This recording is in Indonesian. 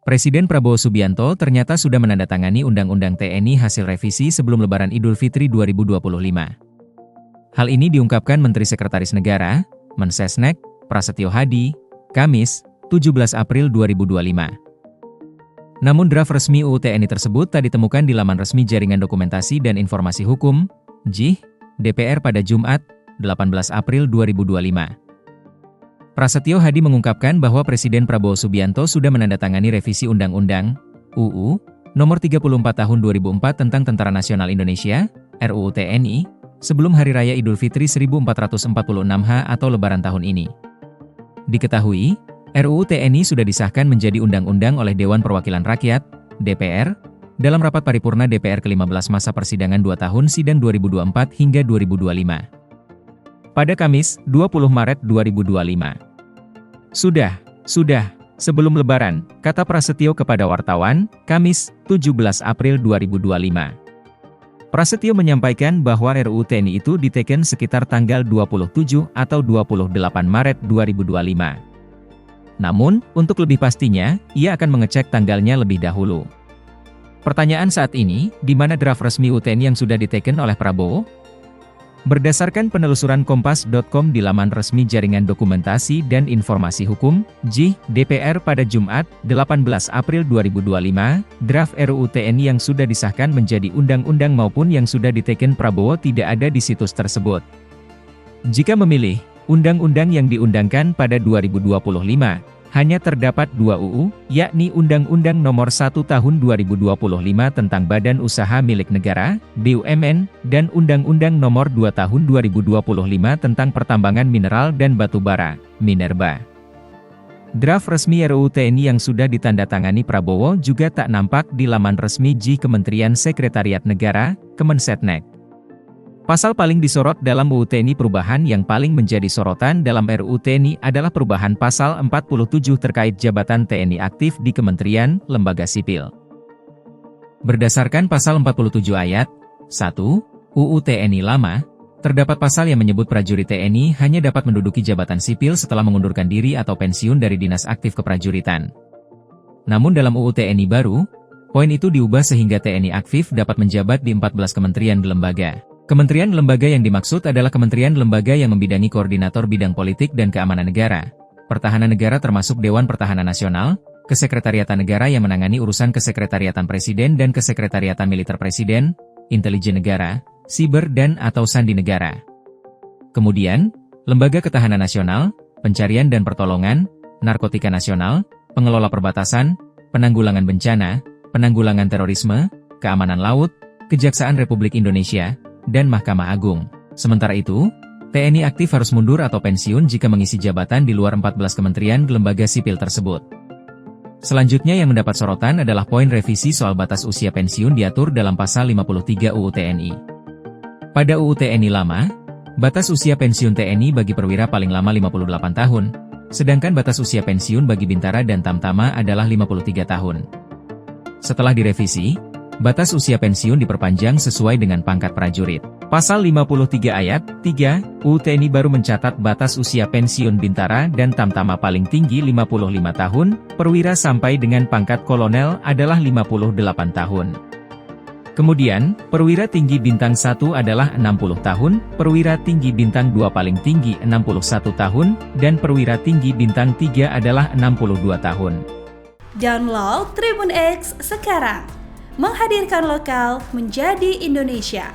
Presiden Prabowo Subianto ternyata sudah menandatangani Undang-Undang TNI hasil revisi sebelum Lebaran Idul Fitri 2025. Hal ini diungkapkan Menteri Sekretaris Negara, Mensesnek, Prasetyo Hadi, Kamis, 17 April 2025. Namun draft resmi UU TNI tersebut tak ditemukan di laman resmi Jaringan Dokumentasi dan Informasi Hukum, JIH, DPR pada Jumat, 18 April 2025. Prasetyo Hadi mengungkapkan bahwa Presiden Prabowo Subianto sudah menandatangani revisi Undang-Undang UU Nomor 34 Tahun 2004 tentang Tentara Nasional Indonesia (RUU TNI) sebelum Hari Raya Idul Fitri 1446 atau Lebaran tahun ini. Diketahui, RUU TNI sudah disahkan menjadi undang-undang oleh Dewan Perwakilan Rakyat (DPR) dalam rapat paripurna DPR ke-15 masa persidangan 2 tahun sidang 2024 hingga 2025. Pada Kamis, 20 Maret 2025. Sudah, sebelum Lebaran, kata Prasetyo kepada wartawan, Kamis, 17 April 2025. Prasetyo menyampaikan bahwa RUU TNI itu diteken sekitar tanggal 27 atau 28 Maret 2025. Namun, untuk lebih pastinya, ia akan mengecek tanggalnya lebih dahulu. Pertanyaan saat ini, di mana draft resmi UU TNI yang sudah diteken oleh Prabowo? Berdasarkan penelusuran Kompas.com di laman resmi Jaringan Dokumentasi dan Informasi Hukum, JIH, DPR pada Jumat, 18 April 2025, draft RUU TNI yang sudah disahkan menjadi undang-undang maupun yang sudah diteken Prabowo tidak ada di situs tersebut. Jika memilih, undang-undang yang diundangkan pada 2025, hanya terdapat 2 UU, yakni Undang-Undang Nomor 1 Tahun 2025 tentang Badan Usaha Milik Negara, BUMN, dan Undang-Undang Nomor 2 Tahun 2025 tentang Pertambangan Mineral dan Batu Bara, Minerba. Draft resmi RUU TNI yang sudah ditandatangani Prabowo juga tak nampak di laman resmi JIH Kementerian Sekretariat Negara, Kemensetnek. Pasal paling disorot dalam UU TNI perubahan yang paling menjadi sorotan dalam RUU TNI adalah perubahan pasal 47 terkait jabatan TNI aktif di Kementerian, Lembaga Sipil. Berdasarkan pasal 47 ayat 1 UU TNI lama, terdapat pasal yang menyebut prajurit TNI hanya dapat menduduki jabatan sipil setelah mengundurkan diri atau pensiun dari dinas aktif keprajuritan. Namun dalam UU TNI baru, poin itu diubah sehingga TNI aktif dapat menjabat di 14 kementerian dan lembaga. Kementerian lembaga yang dimaksud adalah kementerian lembaga yang membidangi koordinator bidang politik dan keamanan negara, pertahanan negara termasuk Dewan Pertahanan Nasional, Kesekretariatan Negara yang menangani urusan Kesekretariatan Presiden dan Kesekretariatan Militer Presiden, Intelijen Negara, Siber dan atau Sandi Negara. Kemudian, Lembaga Ketahanan Nasional, Pencarian dan Pertolongan, Narkotika Nasional, Pengelola Perbatasan, Penanggulangan Bencana, Penanggulangan Terorisme, Keamanan Laut, Kejaksaan Republik Indonesia, dan Mahkamah Agung. Sementara itu, TNI aktif harus mundur atau pensiun jika mengisi jabatan di luar 14 kementerian lembaga sipil tersebut. Selanjutnya yang mendapat sorotan adalah poin revisi soal batas usia pensiun diatur dalam pasal 53 UU TNI. Pada UU TNI lama, batas usia pensiun TNI bagi perwira paling lama 58 tahun, sedangkan batas usia pensiun bagi bintara dan tamtama adalah 53 tahun. Setelah direvisi, batas usia pensiun diperpanjang sesuai dengan pangkat prajurit. Pasal 53 ayat 3, UU TNI baru mencatat batas usia pensiun bintara dan tamtama paling tinggi 55 tahun, perwira sampai dengan pangkat kolonel adalah 58 tahun. Kemudian, perwira tinggi bintang 1 adalah 60 tahun, perwira tinggi bintang 2 paling tinggi 61 tahun, dan perwira tinggi bintang 3 adalah 62 tahun. Download Tribun X sekarang. Menghadirkan lokal menjadi Indonesia.